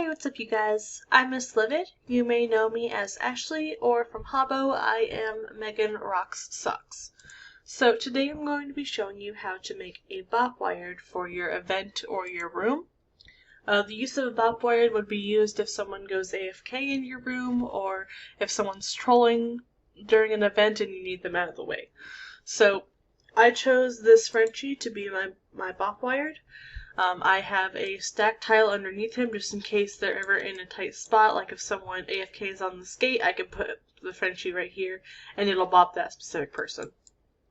what's up you guys? I'm Miss Livid. You may know me as Ashley, or from Habbo, I am Megan Rocks Socks. So today I'm going to be showing you how to make a bop wired for your event or your room. The use of a bop wired would be used if someone goes AFK in your room, or if someone's trolling during an event and you need them out of the way. So I chose this Frenchie to be my bop wired. I have a stack tile underneath him just in case they're ever in a tight spot, like if someone AFKs on the skate, I can put the Frenchie right here and it'll bop that specific person.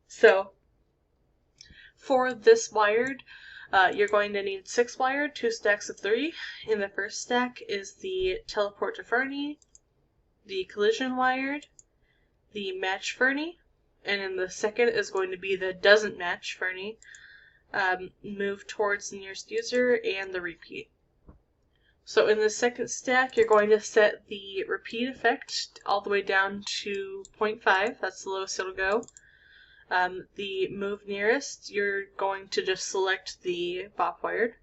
So for this wired, you're going to need 6 wired, 2 stacks of 3. In the first stack is the teleport to Fernie, the collision wired, the match Fernie, and in the second is going to be the doesn't match Fernie, move towards the nearest user, and the repeat. So in the second stack, you're going to set the repeat effect all the way down to 0.5. That's the lowest it'll go. The move nearest, you're going to just select the bop wired.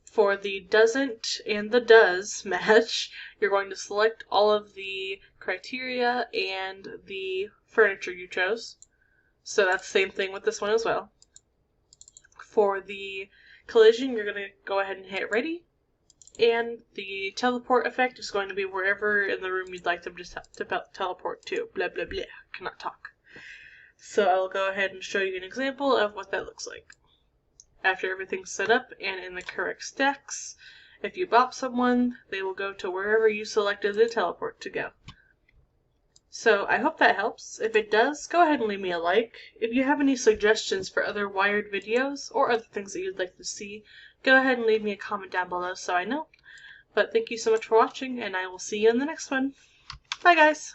For the doesn't and the does match, you're going to select all of the criteria and the furniture you chose. So that's the same thing with this one as well. For the collision, you're going to go ahead and hit ready, and the teleport effect is going to be wherever in the room you'd like them to teleport to. Blah blah blah, cannot talk. So I'll go ahead and show you an example of what that looks like. After everything's set up and in the correct stacks, if you bop someone, they will go to wherever you selected the teleport to go. So I hope that helps. If it does, go ahead and leave me a like. If you have any suggestions for other wired videos or other things that you'd like to see, go ahead and leave me a comment down below so I know. But thank you so much for watching, and I will see you in the next one. Bye guys!